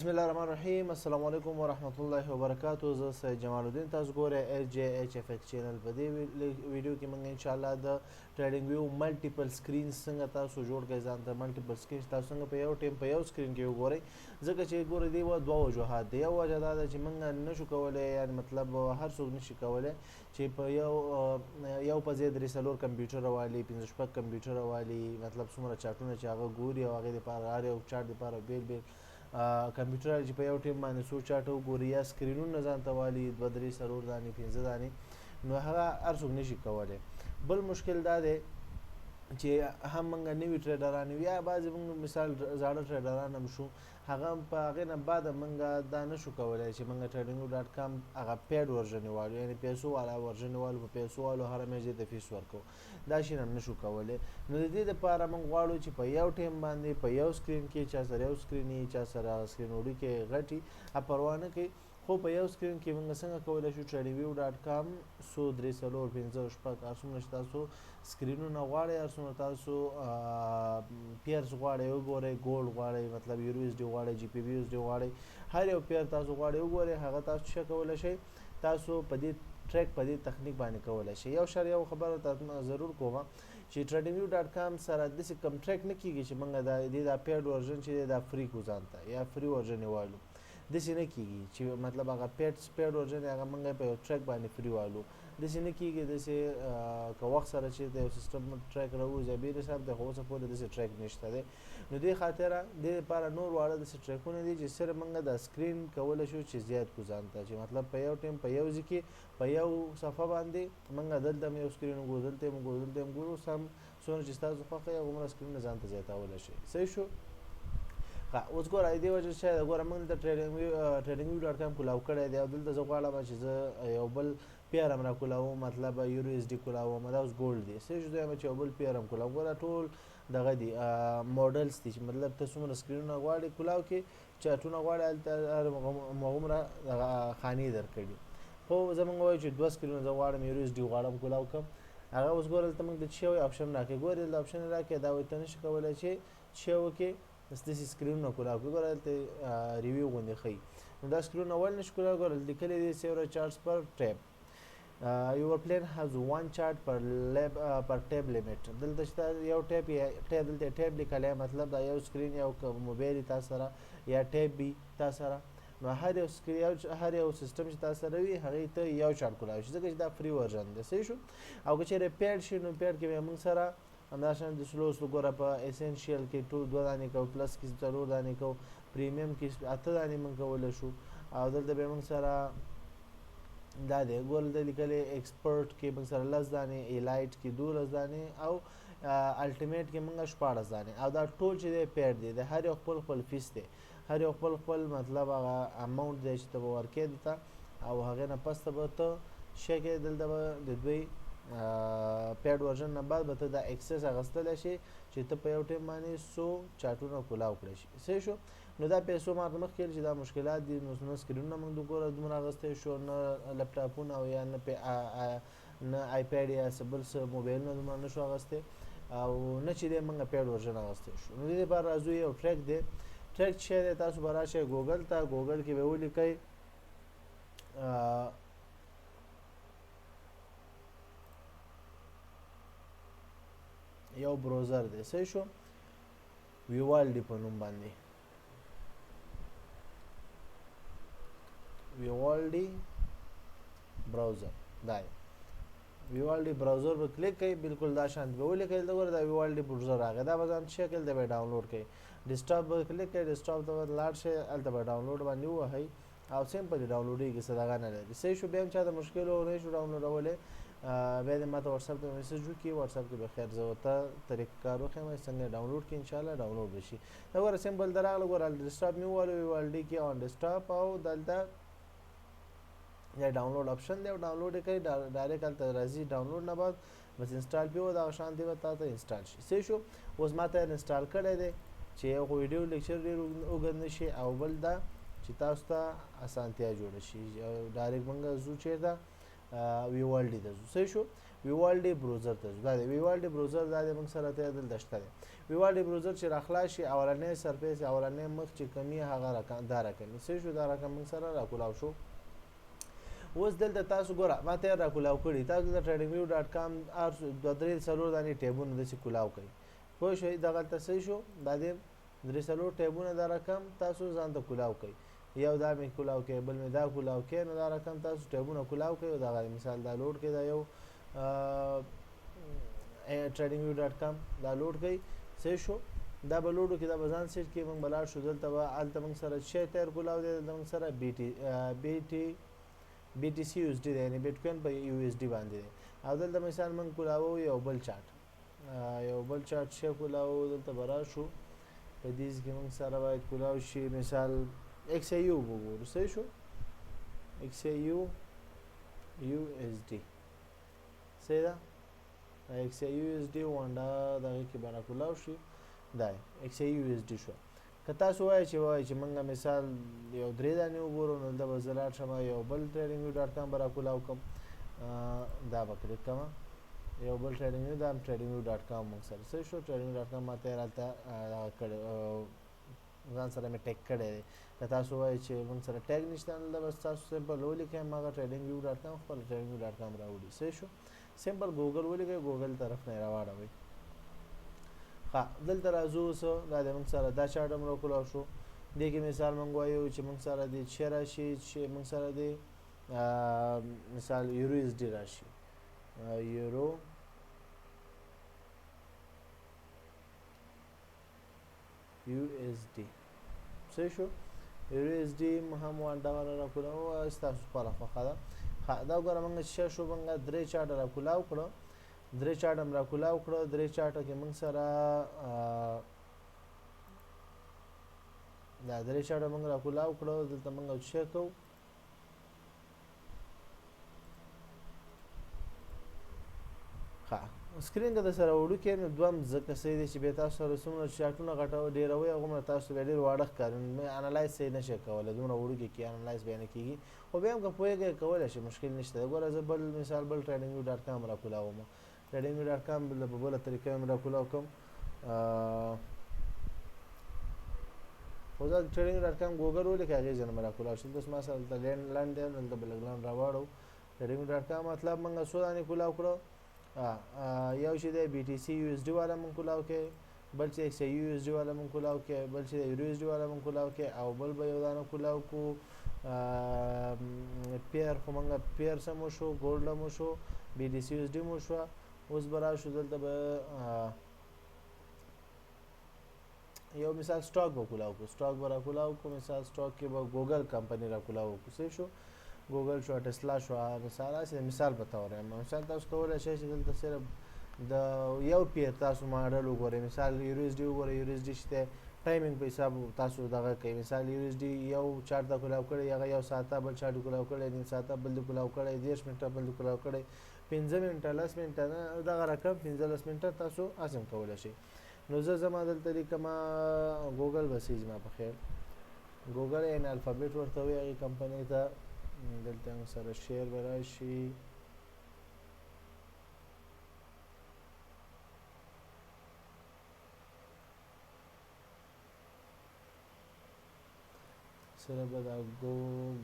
بسم الله الرحمن الرحیم. السلام علیکم ورحمۃ اللہ وبرکاتہ. زه سید جمالدین، تاسو ګورئ SJH FxP چینل. په دې ویډیو کې موږ ان شاء الله د ټریډینګ ویو ملټیپل سکرین څنګه تاسو جوړ کړئ ځان ته. ملټیپل سکرین تاسو څنګه په یو ټیم په یو سکرین کې وګورئ، ځکه چې ګورئ دی دوه وجوهات دي. یو وجه دا ده چې موږ نشو کولی، یعنی مطلب هر څوک نشي کولی چې په یو په ځای درې څلور کمپیوټر والي، پنځه شپږ کمپیوټر والي، مطلب څومره چاټونه چې هغه ګوري او هغې دپاره هر یو چاټ دپاره بیل بیل کمپیوټر چې په یو ټیم باندې څو چاټه وګوري یا سکرینونه ځان ته والي، دوه درې څلور دانې پنځه دانې، نو هغه هر څوک نشي کولی. بل مشکل دا دی چې هم موږ نوي ټریډران یو یا بعضې موږ مثال زاړه ټریډران هم شو، هغه په هغې نه بعده موږ دا نشو کولی چې موږ ټریډینګ ډاټ کام هغه پیډ ورژن یې والو، یعنې پیسو والا ورژن یې والو، په پیسو والو هره میاشت دې ته فیس ورکوو. دا شی هم نشو کولی. نو د دې دپاره موږ غواړو چې په یو ټیم باندې په یو سکرین کې چا سره یو سکرین وي، چا سره سکرین وړونکی غټ وي، پروا نه کوي، خو په یو سکرین کې موږ څنګه کولی شو ټریډینګ ویو ډاټ کام څو درې څلور پنځه شپږ هر څومره چې تاسو سکرینونه غواړئ، هر څومره تاسو پیرز غواړئ وګورئ، ګولډ غواړئ، مطلب یورو ایس ډي غواړئ، جي پی بي ایس ډي غواړئ، هر یو پیر تاسو غواړئ وګورئ، هغه تاسو څه کولی شئ، تاسو په دې ټریک په دې تخنیک باندې کولی شئ. یو شر یو خبره ته ضرور کوم چې ټریډینګ ویو ډاټ کام سره داسې کوم ټریک نه کېږي چې موږ دا پیډ ورژن چې دی دا فری کړو ځان ته یا فری ورژن یې والو. داسې نه کېږي چې مطلب هغه پیډ ورژن هغه موږ په یو ټریک باندې فری والو، داسې نه کېږي. داسې که وخت سره چې د یو سیسټم ټریک راوځي بې حساب دی، خو اوسه پورې داسې ټریک نشته دی. نو دې خاطره دې لپاره نور واړه داسې ټریکونه دي چې صرف موږ دا سکرین کولی شو چې زیات کړو ځان ته، چې مطلب په یو ټیم په یو ځای کې په یو صفحه باندې موږ دلته هم یو سکرین وګورو، دلته هم وګورو، دلته هم وګورو، سم څومره چې ستاسو خوښه وي هغومره سکرینونه ځان ته زیاتولی شئ. صحیح شو؟ اوس ګوره دې وجه څه ده، ګوره موږ دلته ټریډینګ ویو ډاټ کام کولاو کړی دی او دلته زه غواړم چې زه یو بل پیر هم راکولاوم، مطلب یورو ایس ډي کولاوم، دا اوس ګولډ دی. صحیح شو؟ دویم چې یو بل پیر هم کولاوم. ګوره ټول دغه دي موډلز دي چې مطلب ته څومره سکرینونه غواړې کولاو کې، چاټونه غواړې هلته هغومره خانې درکړي. خو زه موږ وایو چې دوه سکرینونه زه غواړم یورو ایس ډي غواړم کولاو کړم، هغه اوس ګوره دلته موږ د څه وایي آپشن راکوي. ګورې دلته آپشن یې راکوي، دا وایي ته نشي کولی چې څه وکړې داسې سکرینونه کولاو کړي. ګوره دلته ریویو غوندې ښیي، نو دا سکرینونه ولې نشي کولاو؟ ګوره لیکلی دی سیور چارټس پر ټیب، your plane has one chart per tab limit. دلته چې یو ټیب دلته ټیب لیکلی، مطلب دا یو سکرین یو موبایل تا سره یا ټیب وي تا سره، نو هر یو سیسټم چې تا سره وي هغې ته یو چارټ کولاو شي، ځکه چې دا فری ورژن دی. صحیح شو؟ او که چېرې پیډ شي نو پیډ کې بیا موږ سره همداشان د سلو ګوره په اسینشیل کې ټول دوه دانې کوو، پلس کې څلور دانې کوو، پریمیم کې اته دانې موږ کولی شو، او دلته بیا موږ سره دا دی ګوره دلته لیکلی ایکسپرټ کې موږ سره 10 دانې، ایلایټ کې 12 دانې او الټیمیټ کې موږ 14 دانې، او دا ټول چې دی پیډ دی، د هر یو خپل خپل فیس دی، هر یو خپل مطلب هغه اماونټ دی چې ته به ورکوې دته، او هغې نه پس ته به ته شی کوې، دلته به د دوی پیډ ورژن نه بعد به ته دا اکسس اخیستلی شي چې ته په یو ټیم باندې څو چاټونه کولاو کړی شي. صحیح شو؟ نو دا پیسو ما ته مخکې ویل چې دا مشکلات دي، نو سکرینونه موږ د ګوره دومره اخیستی شو، نه لپټاپونه او یا نه آیپیډ یا څه بل څه موبایلونه دومره نه شو اخیستی، او نه چې دی موږ پیډ ورژن اخیستی شو. نو دې لپاره راځو یو ټریک دی. ټریک چې دی تاسو به راشئ ګوګل ته، ګوګل کې به ولیکئ یو بروزر دی. صحیح شو؟ ویوالډي په نوم باندې، ویوالډي براوزر، دا ویوالډي براوزر به کلیک کوئ، بالکل دا شانت به ولیکئ. دلته ګوره دا ویوالډي براوزر راغی، دا به ځان شکل دی به ډاونلوډ کوئ. ډیسکټاپ به کلیک کوئ، ډیسکټاپ ته به لاړ شئ، هلته به ډاونلوډ باندې ووهئ او سمپلي ډاونلوډېږي، څه دغه نه لري. صحیح شو؟ بیا هم چاته مشکل نه شو ډاونلوډولی، بیا دې ما ته وټساپ ته میسج وکړي، وټساپ کې به خیر زه ورته طریقه کار وښیم څنګه ډاونلوډ کړي، انشاءالله ډاونلوډ به شي. دا ګوره سمپل ته راغله، ګوره ډیسکټاپ مې ووهلو ویوالډي کې آن ډیسکټاپ، او دلته یا ډاونلوډ آپشن دی او ډاونلوډ یې کوي، ډایرکټ هلته راځي. ډاونلوډ نه بعد بس انسټال پې و، دغه شانتې به تا ته انسټال شي. صحیح شو؟ اوس ما ته انسټال کړی دی چې یو خو ویډیو لیکچر ډېر اوږد نه شي، او بل دا چې تاسو ته اسانتیا جوړه شي. ډایرکټ موږ ځو چېرته ویوالډي ته ځو. صحیح شو؟ ویوالډي بروزر ته ځو. دا دی ویوالډي بروزر، دا دی موږ سره ته دلته شته دی. ویوالډي بروزر چې راخلاص شي اولنی سرفیس اولنی مخ چې کمی هغه رقم دا رقم څه شو، دا رقم موږ سره راکولاو شو. اوس دلته تاسو ګوره ما ته راکولاو کړي، تاسو د tradingview.com ار 2-3 دانې ټیبونه داسې کولاو کوي پوه شئ. دغلته څه شو، دا د 3 ټیبونه دا رقم تاسو ځان ته کولاو کوي، یو دا مې کولاو کوي بل مې دا کولاو کوي، نو دا رقم تاسو ټیبونه کولاو کوي. دغه مثال دا لوډ کړئ، دا یو tradingview.com دا لوډ کړئ څه شو، دا به لوډ وکړي، دا به ځان سیټ کړي. موږ به لاړ شو دلته به هلته موږ سره شی تیر کولاو دی، دلته موږ سره BTC USD دی، یعنې بیټکوین په USD باندې دی. او دلته مثال موږ کولاو یو بل چارټ شی کولاو، دلته به راشو په دې کې موږ سره باید کولاو شي مثال XAU وګورو څه شو، XAU USD څه ده، XAU USD وانډا دغه کې به راکولاو شي، دا XAU USD شو. که تاسو وایئ چې موږ مثال یو 3 دانې وګورو، نو دلته به زه لاړ شم یو بل tradingview.com به راکولاو کړم، دا به کلیک کړم یو بل tradingview، دا هم tradingview.com موږ سره څه شو، tradingview.com ما ته هلته ځان سره مې ټیک کړی دی. که تاسو وایئ چې موږ سره ټیک نشته، نو بس تاسو سمپل ولیکئ هغه tradingview.com خپل tradingview.com راوړي څه شو، سمپل ګوګل ولیکئ، ګوګل طرف نه یې راواړوئ. ښه دلته راځو اوس دا د موږ سره دا چارټ هم راکولاو شو. دې کې مثال موږ وایو چې موږ سره د چې راشي، چې موږ سره د مثال USD راشي، یورو USD څه شو، USD هم وانډا راکولاو، ستاسو خپله خوښه ده. دا ګوره موږ چې شو موږ 3 چارټ راکولاو کړه، 3 چارټ هم راکولاو کړه. 3 چارټه کې موږ سره دا 3 چارټه موږ راکولاو کړه، دلته موږ چک کوو ښه سکرین که د سره وړوکی نو دوهم ځکه صحیح دی چې بیا تاسو سره څومره چارټونه ډېروئ هغومره تاسو بیا ډېر واړه ښکاري، انالایز صحیح نه شئ کولی، دومره وړوکي کې انالایز بیا نه کېږي. خو بیا هم که پوهېږئ کولی شئ، مشکل نشته. ګوره زه بل مثال بل tradingview.com راکولاوم، tradingview.com په بله طریقه هم راکولاو کوم، خو زه tradingview.com ګوګل ولیکئ هغې ځای نه مې راکولاو شي. دلته ما سره دلته لنډ دی، دلته به لږ لنډ راواړو. tradingview.com مطلب موږ څو دانې کولاو کړو، یو چې دی BTC USD والا مونږ کولاو کې، بل چې XAU USD والا مونږ کولاو کې، بل چې USD والا مونږ کولاو کې، او بل به یو دانه کولاو کو پیر، خو مونږ پیر سم وشو، ګولډ هم وشو، BTC USD مو شوه. اوس به راشو دلته به یو مثال سټاک به کولاو کو، سټاک به راکولاو کو، مثال سټاک کې به ګوګل کمپنی راکولاو کو څه شو، ګوګل شو، ټسلا شو، مثال هسې مثال په طور یم. مثال تاسو کولی شئ چې دلته صرف د یو پیر تاسو ماډل وګورئ، مثال USD وګورئ، USD چې دی ټایمینګ په حساب تاسو دغه کوي، مثال USD یو چارټ د کولاو کړی، هغه یو ساعته بل چارټ کولاو کړی، نیم ساعته بل د کولاو کړی، 10 منټه بل د کولاو کړی، 15 منټه 10 منټه دغه رقم 15 منټه تاسو هسې کولی شئ. نو زه زما دلته لیکم ګوګل بسې زما په خیر، ګوګل ان الفابیټ ورته وایي هغې کمپنۍ ته، دلته موږ سره شیر به راشي، سره به دا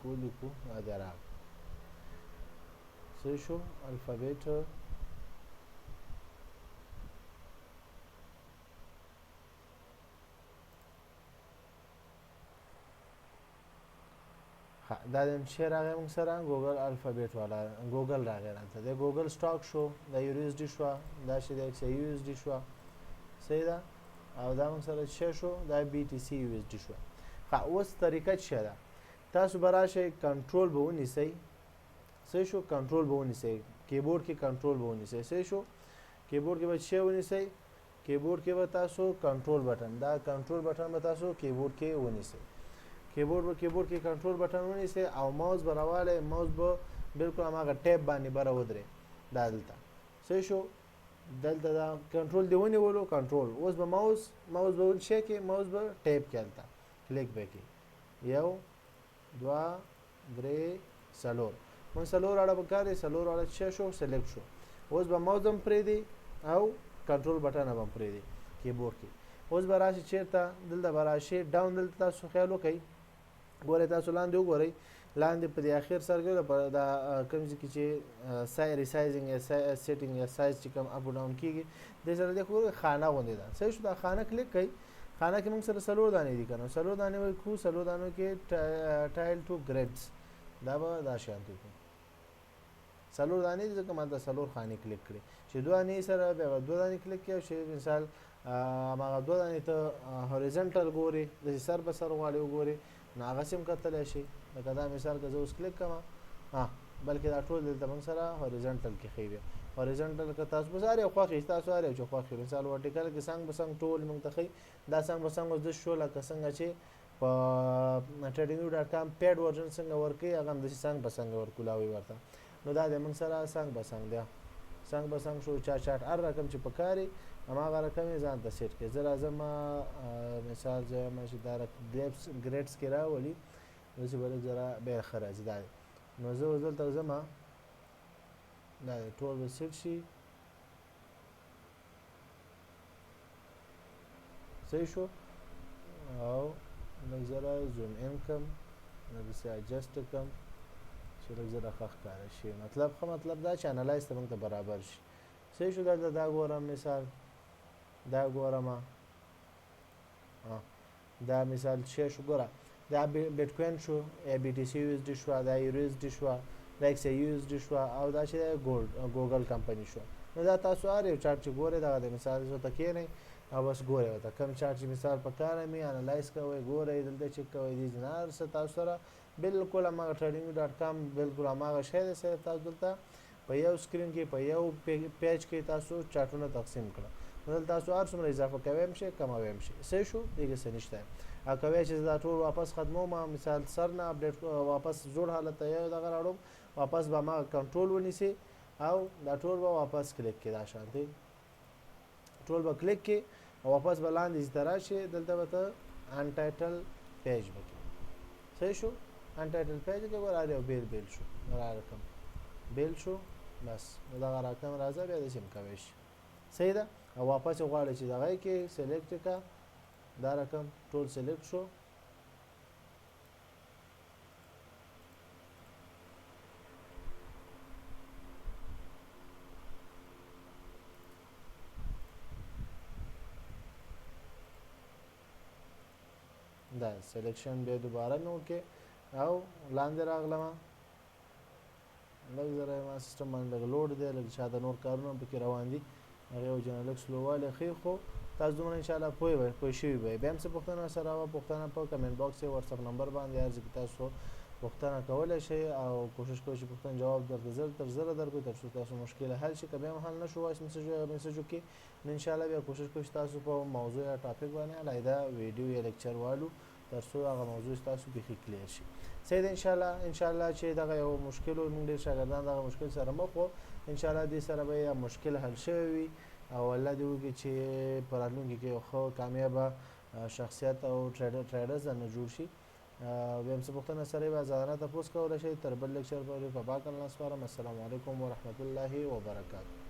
ګو لیکو، دا دی راغی څه شو، الفابیټ دا د شی راغی موږ سره ګوګل الفابیټ والا ګوګل راغی راته، د ګوګل سټاک شو، دا USD شوه، دا چې د XAU USD شوه صحیح ده، او دا موږ سره څه شو، دا BTC USD شوه. ښه اوس طریقه څه ده، تاسو به راشئ کنټرول به ونیسئ صحیح شو، کنټرول به ونیسئ کیبورډ کې، کنټرول به ونیسئ صحیح شو، کیبورډ کې به څه ونیسئ، کیبورډ کې به تاسو کنټرول بټن، دا کنټرول بټن به تاسو کیبورډ کې ونیسئ، کیبورډ کې کنټرول بټن ونیسئ، او ماوس به راوالی، ماوس به بالکل هماغه ټیپ باندې به راودرئ، دا دلته صحیح شو، دلته دا کنټرول دی ونیولو، کنټرول اوس به ماوس به څه کې، ماوس به ټیپ کې هلته کلیک به کې، 1 2 3 4 موږ 4 اړه پکار دی، 4 اړه څه شو، سلیکټ شو. اوس به ماوس هم پرېږدي او کنټرول بټن هم پرېږدي کیبورډ کې. اوس به راشي چېرته دلته به راشي ډاون دلته تاسو خیال وکئ ګورئ تاسو لاندې وګورئ لاندې په دې اخر سر کې دا کوم ځای کې چې ریسایزینګ یا سیټینګ یا سایز چې کوم اپ ډاون کېږي دې سره د خانه غوندې ده. صحیح شو. دا خانه کلیک کړئ. خانه کې موږ سره څلور دانې دي که نه څلور دانې وکړو. څلور دانو کې ټایل ټو ګریډس دا به دا شیان کوو څلور دانې دي ځکه ما دا څلور خانې کلیک کړې چې دوه دانې سره بیا به دوه دانې کلیک کړئ چې مثال هماغه دوه دانې ته هوریزنټل ګورې داسې سر به سر غواړې وګورې نو هغسې هم کتلی شي. لکه دا مثال که زه اوس کلیک کړم بلکې دا ټول دلته موږ سره هوریزنټل کې ښیي. بیا هوریزنټل که تاسو بس هر یو خوښ یې تاسو هر یو چې خوښ یې مثال ورټیکل کې څنګ به څنګ ټول موږ ته ښیي. دا څنګ به څنګ اوس د شو لکه څنګه چې په TradingView.com پیډ ورژن څنګه ورکوي هغه همداسې څنګ به څنګ ورکولاوي ورته. نو دا د موږ سره څنګ به څنګ دی څنګ به څنګ شو چارټ هر رقم چې پکار وي هماغه رقم یې ځان ته سیټ کړئ. زه راځم مثال زه یم چې دا ګریډس کې راولي داسې به لږ ذره بیا ښه راځي دا دی. نو زه اوس دلته ځم دا دی ټول به سیټ شي. صحیح شو. او لږ ذره زوم ان کړم داسې اجسټ کړم چې لږ ذره ښه ښکاره شي. مطلب ښه مطلب دا چې انالایز ته موږ ته برابر شي. صحیح شو. دلته دا ګورم مثال دا ګورم دا مثال شی شو ګوره دا بیټ کوین شو یا بی ټي سی یو اس ډي شوه دا یورو اس ډي شوه دا ایکس یو اس ډي شوه او دا چې ګوګل کمپني شوه. نو دا تاسو هر یو چارټ چې ګورئ دغه د مثال ورته کښېنئ او بس ګورئ ورته کوم چارټ چې مثال په کار مې انالایز کوئ ګورئ دلته چک کوئ دې نه هر څه تاسو سره بالکل هماغه TradingView.com بالکل هماغه شی دی سره تاسو دلته په یو سکرین کې په یو پیج کې تاسو چارټونه تقسیم کړه. دلته تاسو هر څومره اضافه کوئ هم شي کموئ هم شي. صحیح شو. دغه څه نشته. او کوي چې دا ټول واپس ختموم مثال سر نه اپډیټ واپس جوړ حالت ته یو دغه راوړم واپس به ما کنټرول ونیسي او دا ټول به واپس کلیک کړي دا شانتي ټول به کلیک کړي او واپس به لاندې ځای راشي دلته به ته انټایټل پیج وکړي. صحیح شو. انټایټل پیج کې ور اړ بیل بیل شو ور رقم بیل شو بس دغه رقم راځي بیا د سیم کوي شي. صحیح ده. او واپس غواړي چې دغه کې سلیکټ کا دا رقم ټول سلیکټ شو. دا سلیکشن بیا دوباره مې وکړې او لاندې راغلم لږ ذره ما سیسټم باندې لږ لوډ دی لږ شاته نور کارونه پکې روان دي هغې وجې نه لږ سلووالی ښیي خو تاسو دومره انشاءالله پوه شوي به بیا هم څه پوښتنه سره وه پوښتنه په کمنټ باکس یا واتساپ نمبر باندې هر ځای کې تاسو پوښتنه کولی شئ او کوشش کوئ چې پوښتنه جواب درته زر تر زره درکړو تر څو تاسو مشکل حل شي. که بیا هم حل نه شو وایس میسج وکړئ نو انشاءالله بیا کوشش کوئ چې تاسو په موضوع یا ټاپک باندې علیحده ویډیو یا لیکچر والو تر څو هغه موضوع تاسو بیخي کلیر شي. صحیح ده. انشاءالله چې دغه یو مشکل و موږ ډېر شاګردان دغه مشکل سره مخ وو انشاءالله دې سره به یې مشکل حل شوی وي او الله دې وکړي چې په راتلونکي کې یو ښه کامیابه شخصیت او ټریډرز نه جوړ شي. بیا هم څه پوښتنه سره به ازادانه تپوس کولی شئ. تر بل لیکچر پورې په پاک الله سپارم. السلام علیکم ورحمة الله وبرکاته.